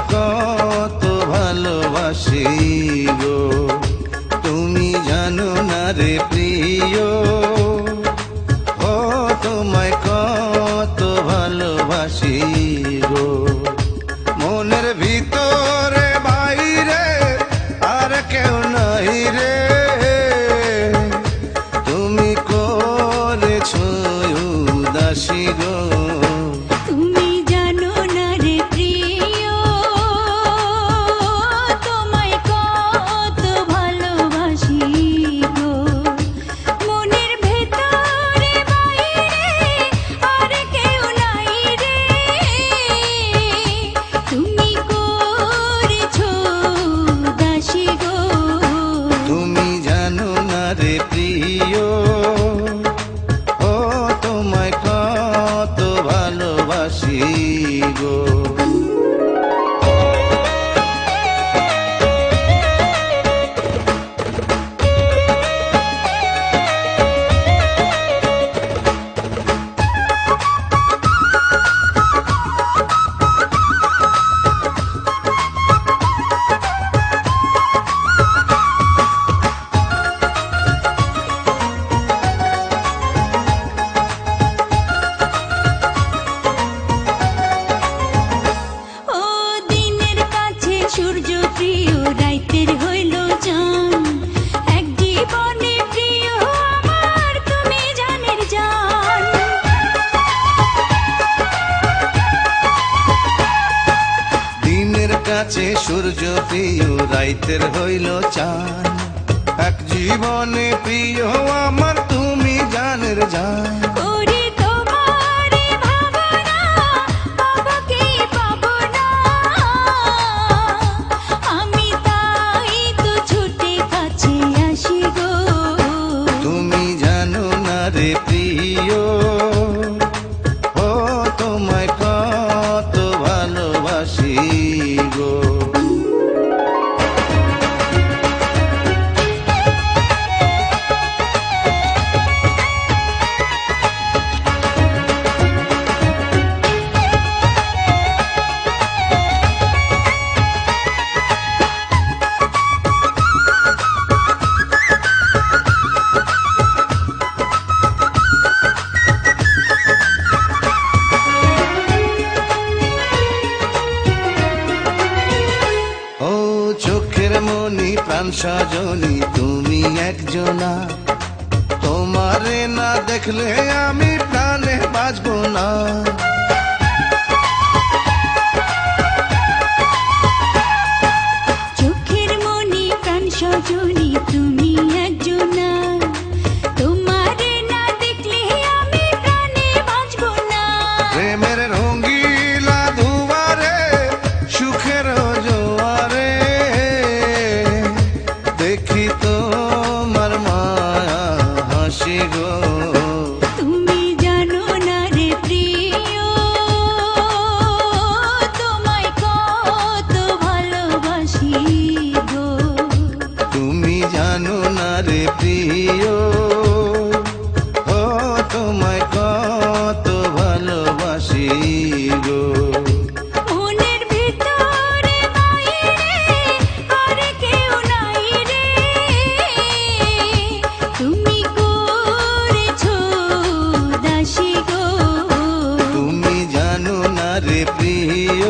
তোমায় কত ভালোবাসি গো, তুমি জানো না রে প্রিয়। ও তোমায় কত ভালোবাসি গো, মনের ভিতরে বাইরে আর কেউ নাই রে। তুমি করেছো উদাসী গো, তুমি জানো না রে প্রিয়, তোমায় কত ভালোবাসি গো, মনের ভেতরে বাইরে আর কেউ নাই রে। তুমি করেছো দাসী গো, তুমি জানো না রে প্রিয়। ও তোমায় কত ভালোবাসি গো। ও দিনের কাছে সূর্য প্রিয়, রাইতের হইল চাঁদ, এক জীবনে প্রিয় আমার তুমি জানের জান। দিনের কাছে সূর্য প্রিয়, রাইতের হইল চাঁদ, এক জীবনে প্রিয় আমার তুমি জানের জান। করি তোমারই ভাবনা, বাবাকে পাবো না, আমি তাই তো ছুটে কাছে আসি গো। তুমি জানো না রে প্রিয়। ও তোমায় কত ভালোবাসি গো। ও চোখের মনি প্রাণ সজনী তুমি একজনা, তোমারে না দেখলে আমি প্রাণে বাঁচবো না। চোখের মনি প্রাণ সজনী তুমি একজনা, তোমারে না দেখলে আমি প্রাণে বাঁচবো না। প্রেমের রঙ্গিলা দুয়ারে, সুখের জোয়ারে, দেখি তোমার মায়া হাসি গো। তুমি জানো না রে প্রিয়, তোমায় কত ভালোবাসি গো। তুমি জানো না রে প্রিয়। ও তোমায় কত ভালোবাসি গো। মনের ভিতরে বাইরে আর কেউ নাই রে, তুমি করেছো দাসী গো। তুমি জানো না রে প্রিয়।